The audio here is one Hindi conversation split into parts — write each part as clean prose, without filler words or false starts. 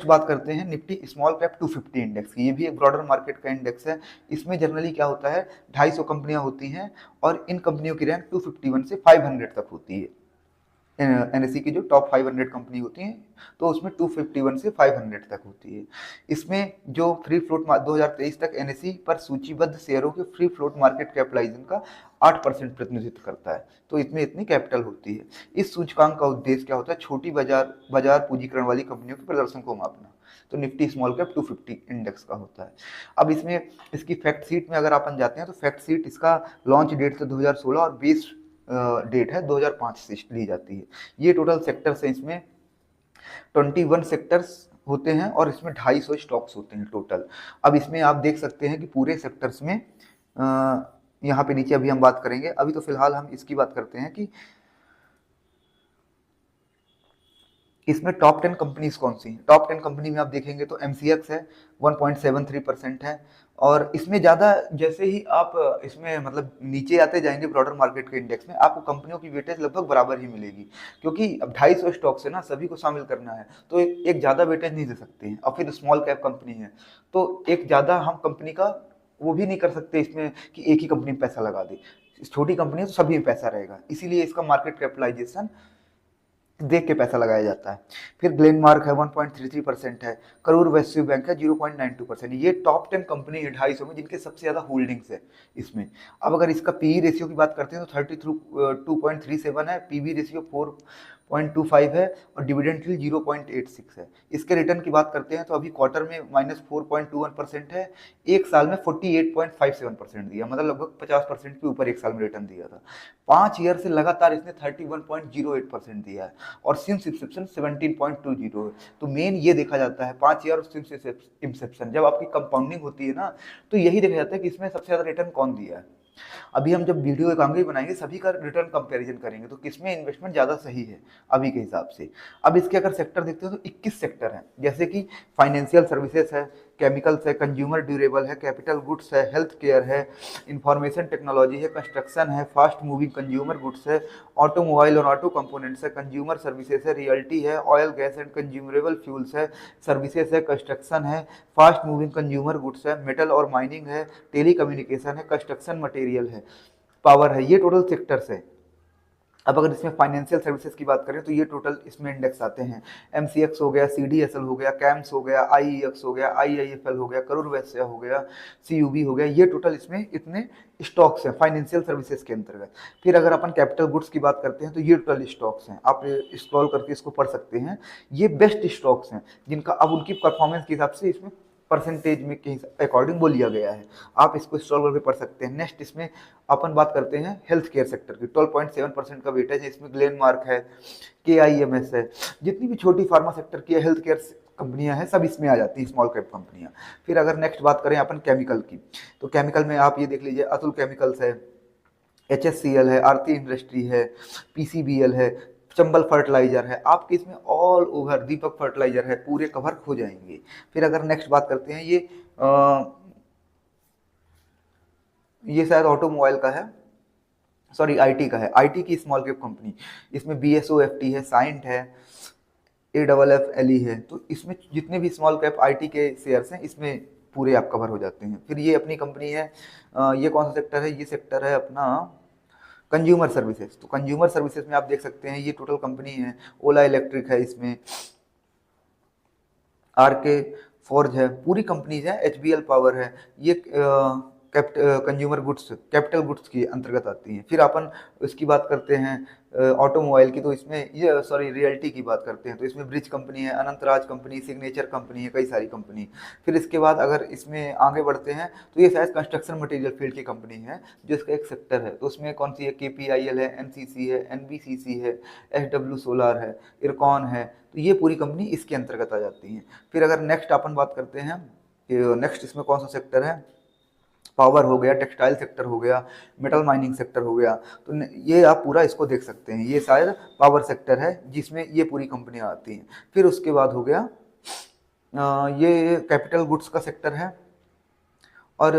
बात करते हैं निफ्टी स्मॉल कैप 250 इंडेक्स की। ये भी एक ब्रॉडर मार्केट का इंडेक्स है। इसमें जनरली क्या होता है, 250 कंपनियां होती हैं और इन कंपनियों की रैंक 251 से 500 तक होती है। एनएससी की जो टॉप 500 कंपनी होती हैं तो उसमें 251 से 500 तक होती है। इसमें जो फ्री फ्लोट 2023 तक एनएससी पर सूचीबद्ध शेयरों के फ्री फ्लोट मार्केट कैपिटलाइजेशन का 8% प्रतिनिधित्व करता है, तो इसमें इतनी कैपिटल होती है। इस सूचकांक का उद्देश्य क्या होता है, छोटी बाजार पूंजीकरण वाली कंपनियों के प्रदर्शन को मापना। तो निफ्टी स्मॉल कैप 250 इंडेक्स का होता है। अब इसमें इसकी फैक्ट शीट में अगर अपन जाते हैं तो फैक्ट शीट इसका लॉन्च डेट से 2016 और 20 डेट है 2005 से ली जाती है। ये टोटल सेक्टर्स हैं, इसमें 21 सेक्टर्स होते हैं और इसमें 250 स्टॉक्स होते हैं टोटल। अब इसमें आप देख सकते हैं कि पूरे सेक्टर्स में यहाँ पे नीचे अभी हम बात करेंगे। अभी तो फिलहाल हम इसकी बात करते हैं कि इसमें टॉप 10 कंपनीज कौन सी हैं। टॉप 10 कंपनी में आप देखेंगे तो एमसीएक्स है, 1.73% है। और इसमें ज़्यादा जैसे ही आप इसमें मतलब नीचे आते जाएंगे ब्रॉडर मार्केट के इंडेक्स में, आपको कंपनियों की वेटेज लगभग बराबर ही मिलेगी, क्योंकि अब 250 स्टॉक्स है ना, सभी को शामिल करना है तो एक ज़्यादा वेटेज नहीं दे सकते हैं। और फिर स्मॉल कैप कंपनी है तो एक ज़्यादा हम कंपनी का वो भी नहीं कर सकते इसमें कि एक ही कंपनी में पैसा लगा दे। छोटी कंपनी है तो सभी में पैसा रहेगा, इसीलिए इसका मार्केट कैपिटलाइजेशन देख के पैसा लगाया जाता है। फिर ग्लेनमार्क है, 1.33% है। करूर वैश्य बैंक है, 0.92%। ये टॉप 10 कंपनी है 250 में जिनके सबसे ज्यादा होल्डिंग्स है इसमें। अब अगर इसका पीई रेशियो की बात करते हैं तो 32.37 है, पीबी रेशियो 4.25 है और डिविडेंड यील्ड 0.86 है। इसके रिटर्न की बात करते हैं तो अभी क्वार्टर में -4.21% है, एक साल में 48.57% दिया, मतलब लगभग 50% के ऊपर एक साल में रिटर्न दिया था। 5 ईयर से लगातार इसने 31.08% दिया है और सिंस इंसेप्शन 17.20 है। तो मेन ये देखा जाता है 5 ईयर सिंस इंसेप्शन, जब आपकी कंपाउंडिंग होती है ना, तो यही देखा जाता है कि इसमें सबसे ज्यादा रिटर्न कौन दिया है। अभी हम जब वीडियो एक आगे बनाएंगे सभी का रिटर्न कंपैरिजन करेंगे तो किसमें इन्वेस्टमेंट ज़्यादा सही है अभी के हिसाब से। अब इसके अगर सेक्टर देखते हो तो 21 सेक्टर हैं, जैसे कि फाइनेंशियल सर्विसेज है, केमिकल्स है, कंज्यूमर ड्यूरेबल है, कैपिटल गुड्स है, हेल्थ केयर है, इंफॉर्मेशन टेक्नोलॉजी है, कंस्ट्रक्शन है, फास्ट मूविंग कंज्यूमर गुड्स है, ऑटोमोबाइल और ऑटो कंपोनेंट्स है, कंज्यूमर सर्विसेज है, रियल्टी है, ऑयल गैस एंड कंज्यूमरेबल फ्यूल्स है, सर्विसेज है, कंस्ट्रक्शन है, फास्ट मूविंग कंज्यूमर गुड्स है, मेटल और माइनिंग है, टेली कम्युनिकेशन है, कंस्ट्रक्शन मटेरियल है, पावर है। ये टोटल सेक्टर्स है। अब अगर इसमें फाइनेंशियल सर्विसेज की बात करें तो ये टोटल इसमें इंडेक्स आते हैं, एमसीएक्स हो गया, सीडीएसएल हो गया, कैम्स हो गया, आईईएक्स हो गया, आईआईएफएल हो गया, करूर वैश्य हो गया, सीयूबी हो गया। ये टोटल इसमें इतने स्टॉक्स हैं फाइनेंशियल सर्विसेज के अंतर्गत। फिर अगर अपन कैपिटल गुड्स की बात करते हैं तो ये टोटल स्टॉक्स हैं, आप स्क्रॉल करके इसको पढ़ सकते हैं। ये बेस्ट स्टॉक्स हैं जिनका अब उनकी परफॉर्मेंस के हिसाब से इसमें परसेंटेज में के अकॉर्डिंग वो लिया गया है, आप इसको स्क्रॉल करके पढ़ सकते हैं। नेक्स्ट इसमें अपन बात करते हैं हेल्थ केयर सेक्टर की, 12.7% का वेटेज है इसमें। ग्लेनमार्क है, केआईएमएस है, जितनी भी छोटी फार्मा सेक्टर की हेल्थ केयर कंपनियां हैं सब इसमें आ जाती हैं, स्मॉल कैप कंपनियां। फिर अगर नेक्स्ट बात करें अपन केमिकल की, तो केमिकल में आप ये देख लीजिए, अतुल केमिकल्स है, एचएससीएल है, आरती इंडस्ट्री है, पीसीबीएल है, चंबल फर्टिलाइजर है, आपके इसमें ऑल ओवर दीपक फर्टिलाइजर है, पूरे कवर हो जाएंगे। फिर अगर नेक्स्ट बात करते हैं ये शायद ऑटोमोबाइल का है, सॉरी आईटी का है, आईटी की स्मॉल कैप कंपनी, इसमें बीएसओएफटी है, साइंट है, एडबलएफएलई है। तो इसमें जितने भी स्मॉल कैप आईटी के शेयर्स हैं इसमें पूरे आप कवर हो जाते हैं। फिर ये अपनी कंपनी है, ये कौन सा सेक्टर है, ये सेक्टर है अपना कंज्यूमर सर्विसेज। तो कंज्यूमर सर्विसेज में आप देख सकते हैं ये टोटल कंपनी है, ओला इलेक्ट्रिक है, इसमें आरके फोर्ज है, पूरी कंपनीज है, एचबीएल पावर है। ये कंज्यूमर गुड्स कैपिटल गुड्स की अंतर्गत आती हैं। फिर अपन इसकी बात करते हैं ऑटोमोबाइल की, तो इसमें ये सॉरी रियल्टी की बात करते हैं तो इसमें ब्रिज कंपनी है, अनंतराज कंपनी, सिग्नेचर कंपनी है, कई सारी कंपनी। फिर इसके बाद अगर इसमें आगे बढ़ते हैं तो ये शायद कंस्ट्रक्शन मटेरियल फील्ड की कंपनी है जो इसका एक सेक्टर है। तो उसमें कौन सी है, केपीआईएल है, एनसीसी है, एनबीसीसी है, एसडब्ल्यू सोलार है, इरकॉन है। तो ये पूरी कंपनी इसके अंतर्गत आ जाती हैं। फिर अगर नेक्स्ट अपन बात करते हैं, नेक्स्ट इसमें कौन सा सेक्टर है, पावर हो गया, टेक्सटाइल सेक्टर हो गया, मेटल माइनिंग सेक्टर हो गया। तो ये आप पूरा इसको देख सकते हैं, ये शायद पावर सेक्टर है जिसमें ये पूरी कंपनियां आती हैं। फिर उसके बाद हो गया ये कैपिटल गुड्स का सेक्टर है और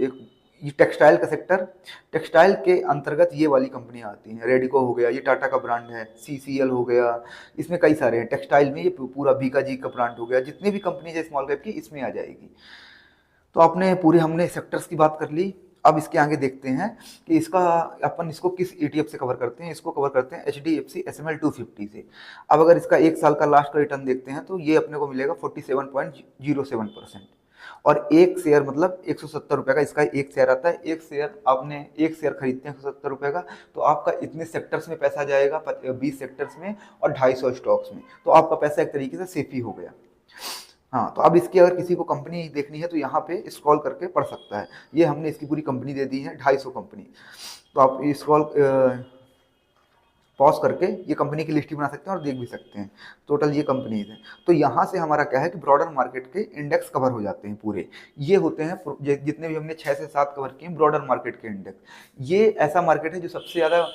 एक ये टेक्सटाइल का सेक्टर, टेक्सटाइल के अंतर्गत ये वाली कंपनियां आती हैं, रेडिको हो गया, ये टाटा का ब्रांड है, सीसीएल हो गया, इसमें कई सारे हैं। टेक्सटाइल में ये पूरा बीकाजी का ब्रांड हो गया, जितनी भी कंपनी है स्मॉल कैप की इसमें आ जाएगी। तो आपने पूरे हमने सेक्टर्स की बात कर ली। अब इसके आगे देखते हैं कि इसका अपन इसको किस ईटीएफ से कवर करते हैं। इसको कवर करते हैं HDFC SML 250 से। अब अगर इसका एक साल का लास्ट का रिटर्न देखते हैं तो ये अपने को मिलेगा 47.07%। और एक शेयर मतलब 170 रुपये का इसका एक शेयर आता है। एक शेयर आपने एक शेयर खरीदते हैं 170 रुपये का, तो आपका इतने सेक्टर्स में पैसा जाएगा, 20 सेक्टर्स में और 250 स्टॉक्स में, तो आपका पैसा एक तरीके से सेफ ही हो गया। हाँ, तो अब इसकी अगर किसी को कंपनी देखनी है तो यहाँ पे स्क्रॉल करके पढ़ सकता है। ये हमने इसकी पूरी कंपनी दे दी है, 250 कंपनी। तो आप स्क्रॉल पॉज करके ये कंपनी की लिस्ट भी बना सकते हैं और देख भी सकते हैं टोटल ये कंपनीज हैं। तो यहाँ से हमारा क्या है कि ब्रॉडर मार्केट के इंडेक्स कवर हो जाते हैं पूरे। ये होते हैं जितने भी हमने 6 से 7 कवर किए ब्रॉडर मार्केट के इंडेक्स। ये ऐसा मार्केट है जो सबसे ज़्यादा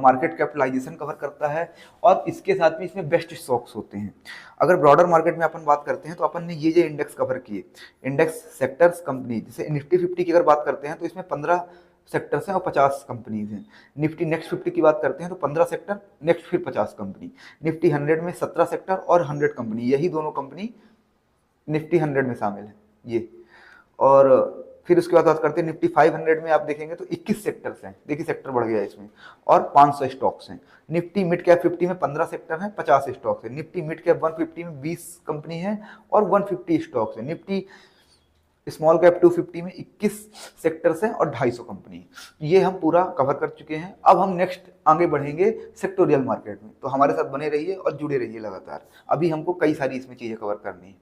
मार्केट कैपिटलाइजेशन कवर करता है और इसके साथ में इसमें बेस्ट स्टॉक्स होते हैं। अगर ब्रॉडर मार्केट में अपन बात करते हैं तो अपन ने ये इंडेक्स कवर किए, इंडेक्स सेक्टर्स कंपनी। जैसे निफ्टी 50 की अगर बात करते हैं तो इसमें 15 सेक्टर्स हैं और 50 कंपनीज हैं। निफ्टी नेक्स्ट 50 की बात करते हैं तो 15 सेक्टर, नेक्स्ट फिर 50 कंपनी। निफ्टी 100 में 17 सेक्टर और 100 कंपनी, यही दोनों कंपनी निफ्टी 100 में शामिल है ये। और फिर उसके बाद बात करते हैं निफ्टी 500 में, आप देखेंगे तो 21 सेक्टर्स हैं, देखिए सेक्टर बढ़ गया इसमें, और 500 स्टॉक्स हैं। निफ्टी मिड कैप 50 में 15 सेक्टर हैं, 50 स्टॉक्स हैं। निफ्टी मिड कैप 150 में 20 कंपनी है और 150 स्टॉक्स हैं। निफ्टी स्मॉल कैप 250 में 21 सेक्टर्स हैं और 250 कंपनी। ये हम पूरा कवर कर चुके हैं। अब हम नेक्स्ट आगे बढ़ेंगे सेक्टोरियल मार्केट में, तो हमारे साथ बने रहिए और जुड़े रहिए लगातार। अभी हमको कई सारी इसमें चीज़ें कवर करनी है।